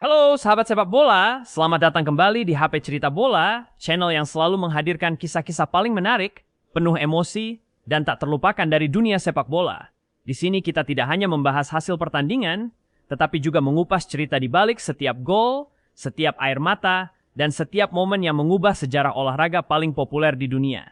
Halo sahabat sepak bola, selamat datang kembali di HP Cerita Bola, channel yang selalu menghadirkan kisah-kisah paling menarik, penuh emosi, dan tak terlupakan dari dunia sepak bola. Di sini kita tidak hanya membahas hasil pertandingan, tetapi juga mengupas cerita di balik setiap gol, setiap air mata, dan setiap momen yang mengubah sejarah olahraga paling populer di dunia.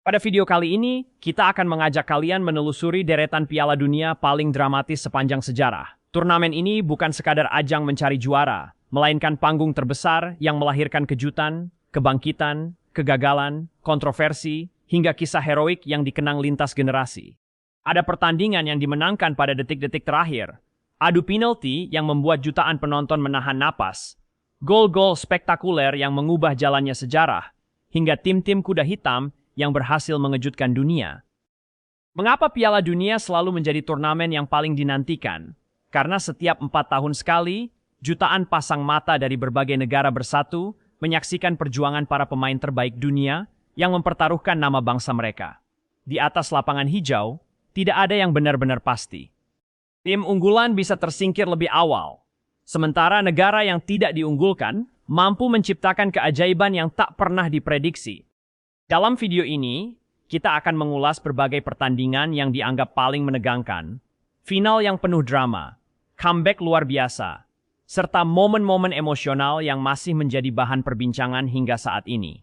Pada video kali ini, kita akan mengajak kalian menelusuri deretan Piala Dunia paling dramatis sepanjang sejarah. Turnamen ini bukan sekadar ajang mencari juara, melainkan panggung terbesar yang melahirkan kejutan, kebangkitan, kegagalan, kontroversi, hingga kisah heroik yang dikenang lintas generasi. Ada pertandingan yang dimenangkan pada detik-detik terakhir, adu penalti yang membuat jutaan penonton menahan napas, gol-gol spektakuler yang mengubah jalannya sejarah, hingga tim-tim kuda hitam yang berhasil mengejutkan dunia. Mengapa Piala Dunia selalu menjadi turnamen yang paling dinantikan? Karena setiap 4 tahun sekali, jutaan pasang mata dari berbagai negara bersatu menyaksikan perjuangan para pemain terbaik dunia yang mempertaruhkan nama bangsa mereka. Di atas lapangan hijau, tidak ada yang benar-benar pasti. Tim unggulan bisa tersingkir lebih awal, sementara negara yang tidak diunggulkan mampu menciptakan keajaiban yang tak pernah diprediksi. Dalam video ini, kita akan mengulas berbagai pertandingan yang dianggap paling menegangkan, final yang penuh drama, comeback luar biasa, serta momen-momen emosional yang masih menjadi bahan perbincangan hingga saat ini.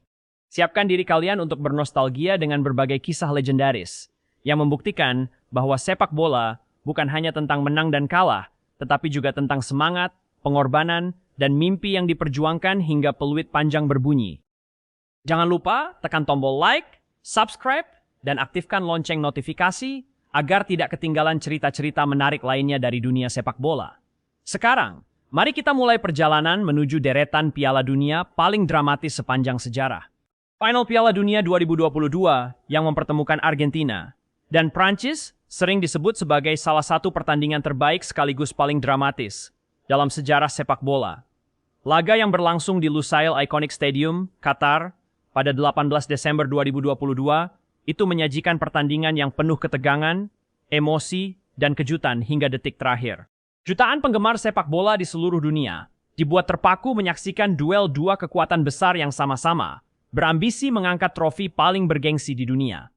Siapkan diri kalian untuk bernostalgia dengan berbagai kisah legendaris yang membuktikan bahwa sepak bola bukan hanya tentang menang dan kalah, tetapi juga tentang semangat, pengorbanan, dan mimpi yang diperjuangkan hingga peluit panjang berbunyi. Jangan lupa tekan tombol like, subscribe, dan aktifkan lonceng notifikasi agar tidak ketinggalan cerita-cerita menarik lainnya dari dunia sepak bola. Sekarang, mari kita mulai perjalanan menuju deretan Piala Dunia paling dramatis sepanjang sejarah. Final Piala Dunia 2022 yang mempertemukan Argentina dan Prancis sering disebut sebagai salah satu pertandingan terbaik sekaligus paling dramatis dalam sejarah sepak bola. Laga yang berlangsung di Lusail Iconic Stadium, Qatar, pada 18 Desember 2022, itu menyajikan pertandingan yang penuh ketegangan, emosi, dan kejutan hingga detik terakhir. Jutaan penggemar sepak bola di seluruh dunia dibuat terpaku menyaksikan duel dua kekuatan besar yang sama-sama berambisi mengangkat trofi paling bergengsi di dunia.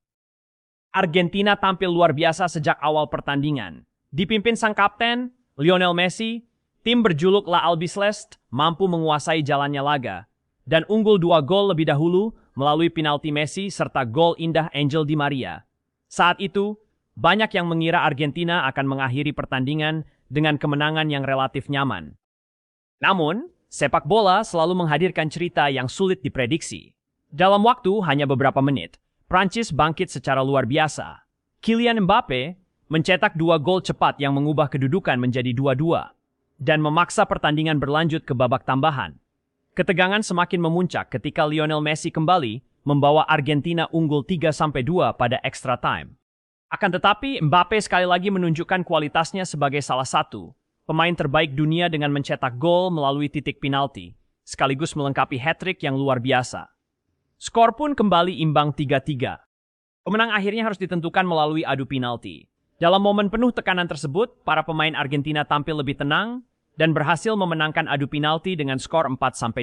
Argentina tampil luar biasa sejak awal pertandingan. Dipimpin sang kapten, Lionel Messi, tim berjuluk La Albiceleste mampu menguasai jalannya laga dan unggul 2 gol lebih dahulu melalui penalti Messi serta gol indah Angel Di Maria. Saat itu, banyak yang mengira Argentina akan mengakhiri pertandingan dengan kemenangan yang relatif nyaman. Namun, sepak bola selalu menghadirkan cerita yang sulit diprediksi. Dalam waktu hanya beberapa menit, Prancis bangkit secara luar biasa. Kylian Mbappe mencetak 2 gol cepat yang mengubah kedudukan menjadi 2-2 dan memaksa pertandingan berlanjut ke babak tambahan. Ketegangan semakin memuncak ketika Lionel Messi kembali membawa Argentina unggul 3-2 pada extra time. Akan tetapi, Mbappe sekali lagi menunjukkan kualitasnya sebagai salah satu pemain terbaik dunia dengan mencetak gol melalui titik penalti, sekaligus melengkapi hat-trick yang luar biasa. Skor pun kembali imbang 3-3. Pemenang akhirnya harus ditentukan melalui adu penalti. Dalam momen penuh tekanan tersebut, para pemain Argentina tampil lebih tenang dan berhasil memenangkan adu penalti dengan skor 4-2.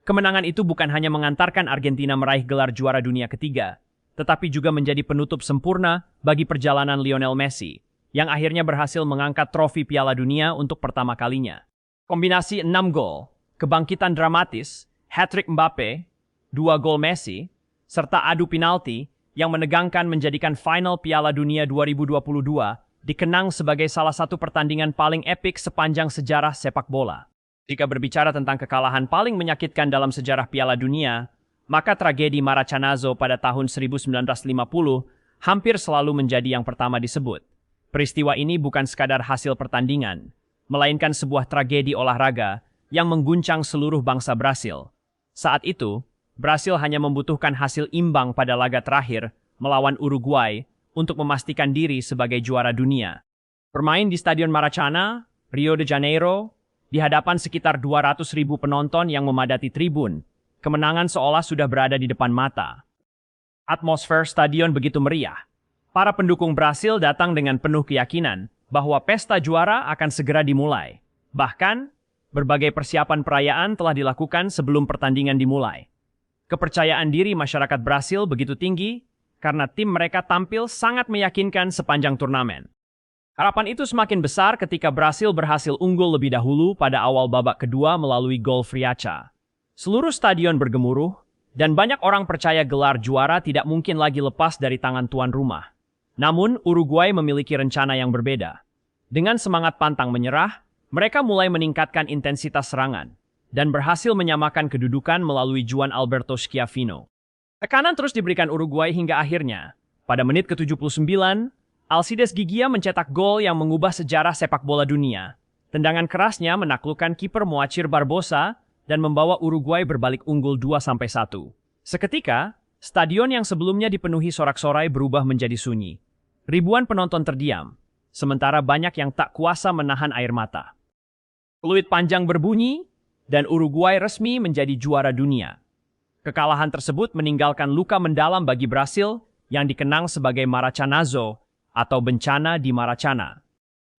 Kemenangan itu bukan hanya mengantarkan Argentina meraih gelar juara dunia ketiga, tetapi juga menjadi penutup sempurna bagi perjalanan Lionel Messi, yang akhirnya berhasil mengangkat trofi Piala Dunia untuk pertama kalinya. Kombinasi 6 gol, kebangkitan dramatis, hat-trick Mbappe, 2 gol Messi, serta adu penalti yang menegangkan menjadikan final Piala Dunia 2022 dikenang sebagai salah satu pertandingan paling epik sepanjang sejarah sepak bola. Jika berbicara tentang kekalahan paling menyakitkan dalam sejarah Piala Dunia, maka tragedi Maracanazo pada tahun 1950 hampir selalu menjadi yang pertama disebut. Peristiwa ini bukan sekadar hasil pertandingan, melainkan sebuah tragedi olahraga yang mengguncang seluruh bangsa Brasil. Saat itu, Brasil hanya membutuhkan hasil imbang pada laga terakhir melawan Uruguay untuk memastikan diri sebagai juara dunia. Bermain di Stadion Maracana, Rio de Janeiro, di hadapan sekitar 200.000 penonton yang memadati tribun, kemenangan seolah sudah berada di depan mata. Atmosfer stadion begitu meriah. Para pendukung Brasil datang dengan penuh keyakinan bahwa pesta juara akan segera dimulai. Bahkan, Berbagai persiapan perayaan telah dilakukan sebelum pertandingan dimulai. Kepercayaan diri masyarakat Brasil begitu tinggi karena tim mereka tampil sangat meyakinkan sepanjang turnamen. Harapan itu semakin besar ketika Brasil berhasil unggul lebih dahulu pada awal babak kedua melalui gol Friacha. Seluruh stadion bergemuruh, dan banyak orang percaya gelar juara tidak mungkin lagi lepas dari tangan tuan rumah. Namun, Uruguay memiliki rencana yang berbeda. Dengan semangat pantang menyerah, mereka mulai meningkatkan intensitas serangan dan berhasil menyamakan kedudukan melalui Juan Alberto Schiaffino. Tekanan terus diberikan Uruguay hingga akhirnya, pada menit ke-79, Alcides Giglia mencetak gol yang mengubah sejarah sepak bola dunia. Tendangan kerasnya menaklukkan kiper Moacir Barbosa dan membawa Uruguay berbalik unggul 2-1. Seketika, stadion yang sebelumnya dipenuhi sorak-sorai berubah menjadi sunyi. Ribuan penonton terdiam, sementara banyak yang tak kuasa menahan air mata. Peluit panjang berbunyi, dan Uruguay resmi menjadi juara dunia. Kekalahan tersebut meninggalkan luka mendalam bagi Brasil yang dikenang sebagai Maracanazo atau bencana di Maracana.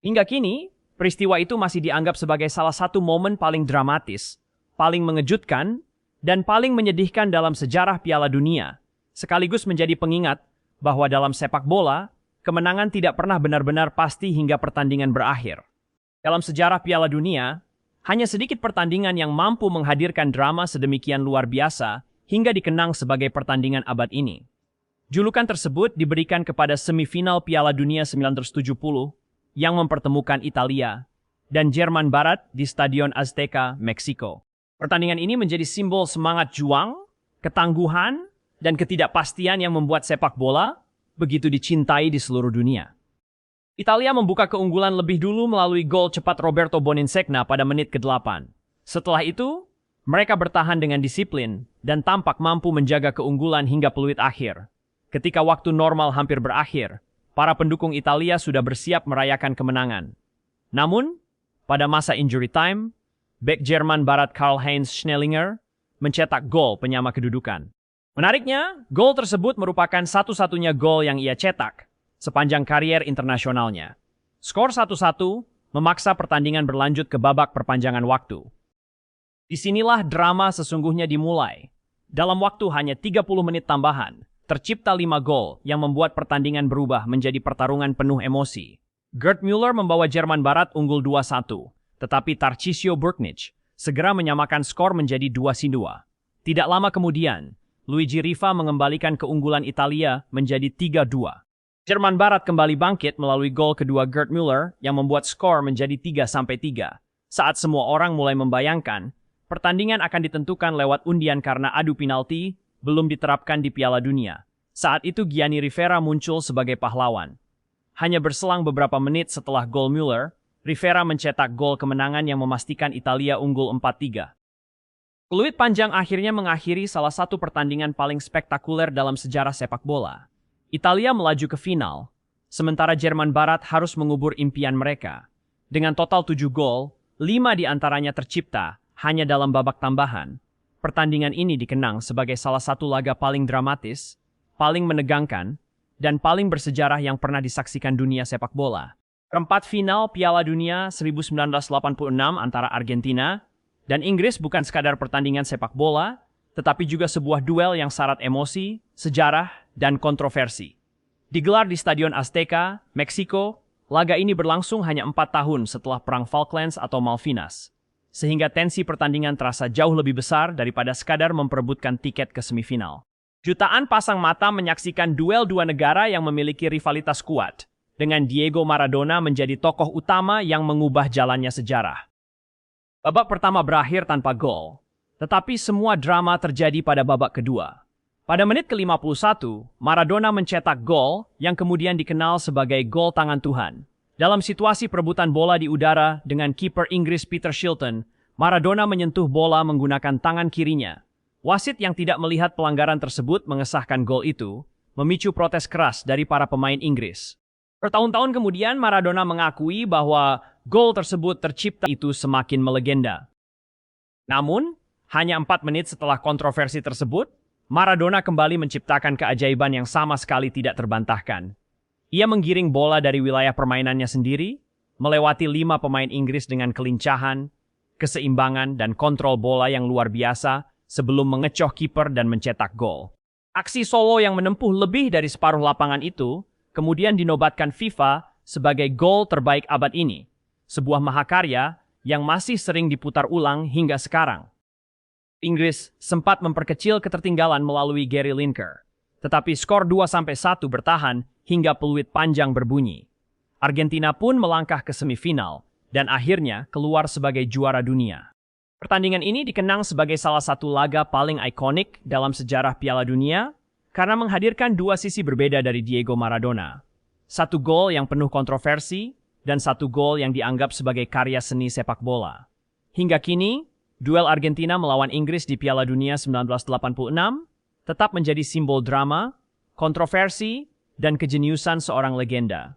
Hingga kini, peristiwa itu masih dianggap sebagai salah satu momen paling dramatis, paling mengejutkan, dan paling menyedihkan dalam sejarah Piala Dunia, sekaligus menjadi pengingat bahwa dalam sepak bola, kemenangan tidak pernah benar-benar pasti hingga pertandingan berakhir. Dalam sejarah Piala Dunia, hanya sedikit pertandingan yang mampu menghadirkan drama sedemikian luar biasa hingga dikenang sebagai pertandingan abad ini. Julukan tersebut diberikan kepada semifinal Piala Dunia 1970 yang mempertemukan Italia dan Jerman Barat di Stadion Azteca, Meksiko. Pertandingan ini menjadi simbol semangat juang, ketangguhan, dan ketidakpastian yang membuat sepak bola begitu dicintai di seluruh dunia. Italia membuka keunggulan lebih dulu melalui gol cepat Roberto Boninsegna pada menit ke-8. Setelah itu, mereka bertahan dengan disiplin dan tampak mampu menjaga keunggulan hingga peluit akhir. Ketika waktu normal hampir berakhir, para pendukung Italia sudah bersiap merayakan kemenangan. Namun, pada masa injury time, bek Jerman Barat Karl-Heinz Schnellinger mencetak gol penyama kedudukan. Menariknya, gol tersebut merupakan satu-satunya gol yang ia cetak sepanjang karier internasionalnya. Skor 1-1 memaksa pertandingan berlanjut ke babak perpanjangan waktu. Disinilah drama sesungguhnya dimulai. Dalam waktu hanya 30 menit tambahan, tercipta 5 gol yang membuat pertandingan berubah menjadi pertarungan penuh emosi. Gerd Müller membawa Jerman Barat unggul 2-1, tetapi Tarcisio Burknich segera menyamakan skor menjadi 2-2. Tidak lama kemudian, Luigi Riva mengembalikan keunggulan Italia menjadi 3-2. Jerman Barat kembali bangkit melalui gol kedua Gerd Müller yang membuat skor menjadi 3-3. Saat semua orang mulai membayangkan, pertandingan akan ditentukan lewat undian karena adu penalti belum diterapkan di Piala Dunia. Saat itu Gianni Rivera muncul sebagai pahlawan. Hanya berselang beberapa menit setelah gol Müller, Rivera mencetak gol kemenangan yang memastikan Italia unggul 4-3. Peluit panjang akhirnya mengakhiri salah satu pertandingan paling spektakuler dalam sejarah sepak bola. Italia melaju ke final, sementara Jerman Barat harus mengubur impian mereka. Dengan total 7 gol, 5 diantaranya tercipta hanya dalam babak tambahan. Pertandingan ini dikenang sebagai salah satu laga paling dramatis, paling menegangkan, dan paling bersejarah yang pernah disaksikan dunia sepak bola. Perempat final Piala Dunia 1986 antara Argentina dan Inggris bukan sekadar pertandingan sepak bola, tetapi juga sebuah duel yang syarat emosi, sejarah, dan kontroversi. Digelar di Stadion Azteca, Meksiko, laga ini berlangsung hanya 4 tahun setelah Perang Falklands atau Malvinas, sehingga tensi pertandingan terasa jauh lebih besar daripada sekadar memperebutkan tiket ke semifinal. Jutaan pasang mata menyaksikan duel dua negara yang memiliki rivalitas kuat, dengan Diego Maradona menjadi tokoh utama yang mengubah jalannya sejarah. Babak pertama berakhir tanpa gol, tetapi semua drama terjadi pada babak kedua. Pada menit ke-51, Maradona mencetak gol yang kemudian dikenal sebagai gol tangan Tuhan. Dalam situasi perebutan bola di udara dengan kiper Inggris Peter Shilton, Maradona menyentuh bola menggunakan tangan kirinya. Wasit yang tidak melihat pelanggaran tersebut mengesahkan gol itu, memicu protes keras dari para pemain Inggris. Bertahun-tahun kemudian, Maradona mengakui bahwa gol tersebut tercipta itu semakin melegenda. Namun, hanya 4 menit setelah kontroversi tersebut, Maradona kembali menciptakan keajaiban yang sama sekali tidak terbantahkan. Ia menggiring bola dari wilayah permainannya sendiri, melewati 5 pemain Inggris dengan kelincahan, keseimbangan, dan kontrol bola yang luar biasa sebelum mengecoh kiper dan mencetak gol. Aksi solo yang menempuh lebih dari separuh lapangan itu kemudian dinobatkan FIFA sebagai gol terbaik abad ini, sebuah mahakarya yang masih sering diputar ulang hingga sekarang. Inggris sempat memperkecil ketertinggalan melalui Gary Lineker, tetapi skor 2-1 bertahan hingga peluit panjang berbunyi. Argentina pun melangkah ke semifinal dan akhirnya keluar sebagai juara dunia. Pertandingan ini dikenang sebagai salah satu laga paling ikonik dalam sejarah Piala Dunia karena menghadirkan dua sisi berbeda dari Diego Maradona. Satu gol yang penuh kontroversi dan satu gol yang dianggap sebagai karya seni sepak bola. Hingga kini, duel Argentina melawan Inggris di Piala Dunia 1986 tetap menjadi simbol drama, kontroversi, dan kejeniusan seorang legenda.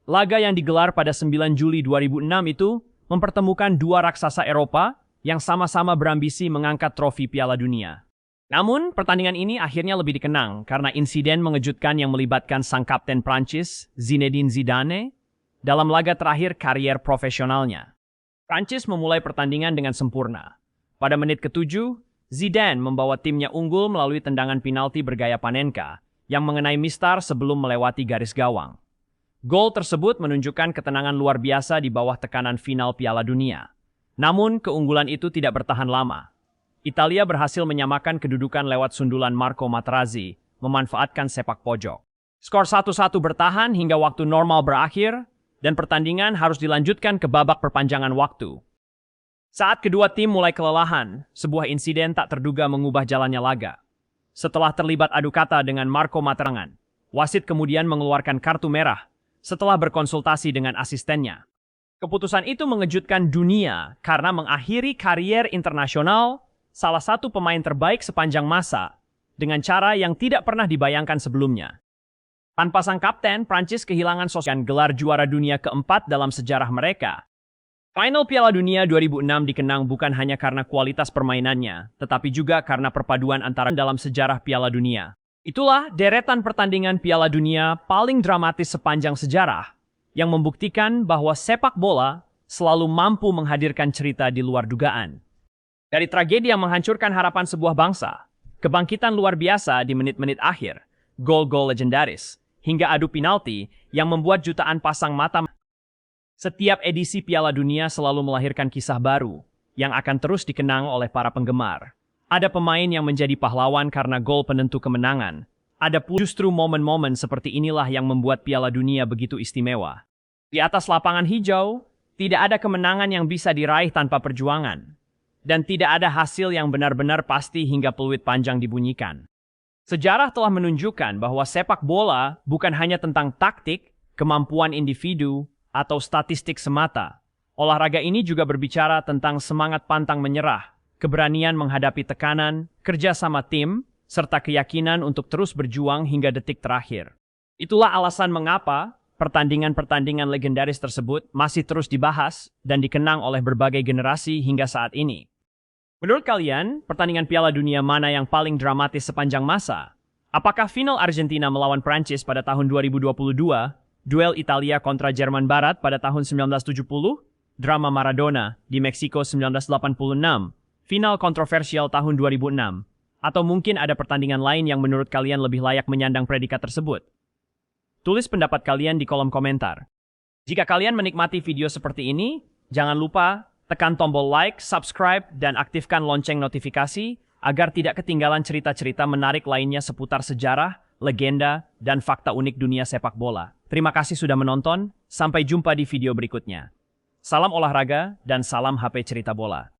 Laga yang digelar pada 9 Juli 2006 itu mempertemukan dua raksasa Eropa yang sama-sama berambisi mengangkat trofi Piala Dunia. Namun, pertandingan ini akhirnya lebih dikenang karena insiden mengejutkan yang melibatkan sang kapten Prancis, Zinedine Zidane, dalam laga terakhir karier profesionalnya. Prancis memulai pertandingan dengan sempurna. Pada menit ke-7, Zidane membawa timnya unggul melalui tendangan penalti bergaya Panenka yang mengenai mistar sebelum melewati garis gawang. Gol tersebut menunjukkan ketenangan luar biasa di bawah tekanan final Piala Dunia. Namun, keunggulan itu tidak bertahan lama. Italia berhasil menyamakan kedudukan lewat sundulan Marco Materazzi, memanfaatkan sepak pojok. Skor 1-1 bertahan hingga waktu normal berakhir, dan pertandingan harus dilanjutkan ke babak perpanjangan waktu. Saat kedua tim mulai kelelahan, sebuah insiden tak terduga mengubah jalannya laga. Setelah terlibat adu kata dengan Marco Materazzi, wasit kemudian mengeluarkan kartu merah setelah berkonsultasi dengan asistennya. Keputusan itu mengejutkan dunia karena mengakhiri karier internasional salah satu pemain terbaik sepanjang masa dengan cara yang tidak pernah dibayangkan sebelumnya. Tanpa sang kapten, Prancis kehilangan sosok gelar juara dunia keempat dalam sejarah mereka. Final Piala Dunia 2006 dikenang bukan hanya karena kualitas permainannya, tetapi juga karena perpaduan antara dalam sejarah Piala Dunia. Itulah deretan pertandingan Piala Dunia paling dramatis sepanjang sejarah, yang membuktikan bahwa sepak bola selalu mampu menghadirkan cerita di luar dugaan. Dari tragedi yang menghancurkan harapan sebuah bangsa, kebangkitan luar biasa di menit-menit akhir, gol-gol legendaris, hingga adu penalti yang membuat jutaan pasang mata. Setiap edisi Piala Dunia selalu melahirkan kisah baru yang akan terus dikenang oleh para penggemar. Ada pemain yang menjadi pahlawan karena gol penentu kemenangan. Ada pula justru momen-momen seperti inilah yang membuat Piala Dunia begitu istimewa. Di atas lapangan hijau, tidak ada kemenangan yang bisa diraih tanpa perjuangan. Dan tidak ada hasil yang benar-benar pasti hingga peluit panjang dibunyikan. Sejarah telah menunjukkan bahwa sepak bola bukan hanya tentang taktik, kemampuan individu, atau statistik semata. Olahraga ini juga berbicara tentang semangat pantang menyerah, keberanian menghadapi tekanan, kerja sama tim, serta keyakinan untuk terus berjuang hingga detik terakhir. Itulah alasan mengapa pertandingan-pertandingan legendaris tersebut masih terus dibahas dan dikenang oleh berbagai generasi hingga saat ini. Menurut kalian, pertandingan Piala Dunia mana yang paling dramatis sepanjang masa? Apakah final Argentina melawan Prancis pada tahun 2022, duel Italia kontra Jerman Barat pada tahun 1970, drama Maradona di Meksiko 1986, final kontroversial tahun 2006, atau mungkin ada pertandingan lain yang menurut kalian lebih layak menyandang predikat tersebut? Tulis pendapat kalian di kolom komentar. Jika kalian menikmati video seperti ini, jangan lupa tekan tombol like, subscribe, dan aktifkan lonceng notifikasi agar tidak ketinggalan cerita-cerita menarik lainnya seputar sejarah, legenda, dan fakta unik dunia sepak bola. Terima kasih sudah menonton, sampai jumpa di video berikutnya. Salam olahraga dan salam HP Cerita Bola.